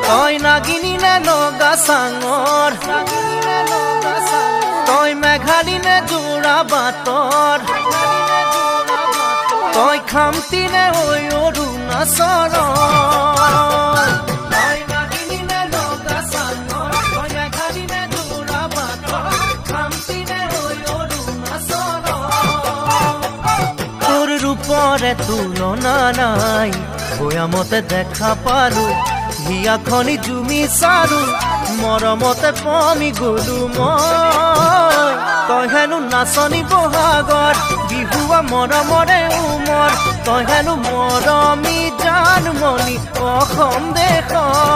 তই নাগিনী নে নগা চাঙৰ তই মেঘালী নে যোৰা বাটৰ তই খামতি নে ঐ অৰুণাচলৰ তই নাগিনী নে নগা চাঙৰ তই মেঘালী নে যোৰা বাটৰ খামতি নে ঐ অৰুণাচলৰ তোৰ ৰূপৰে তুলনা নাই বয়ামতে দেখা পালো হিয়াখনি জুমি চাৰু মৰমতে পমি গলো মই তই হেনো নাচনি বহাগৰ বিহুৱা মৰমৰে উমৰ তই হেনো মৰমী জানমণি অসম দেশৰ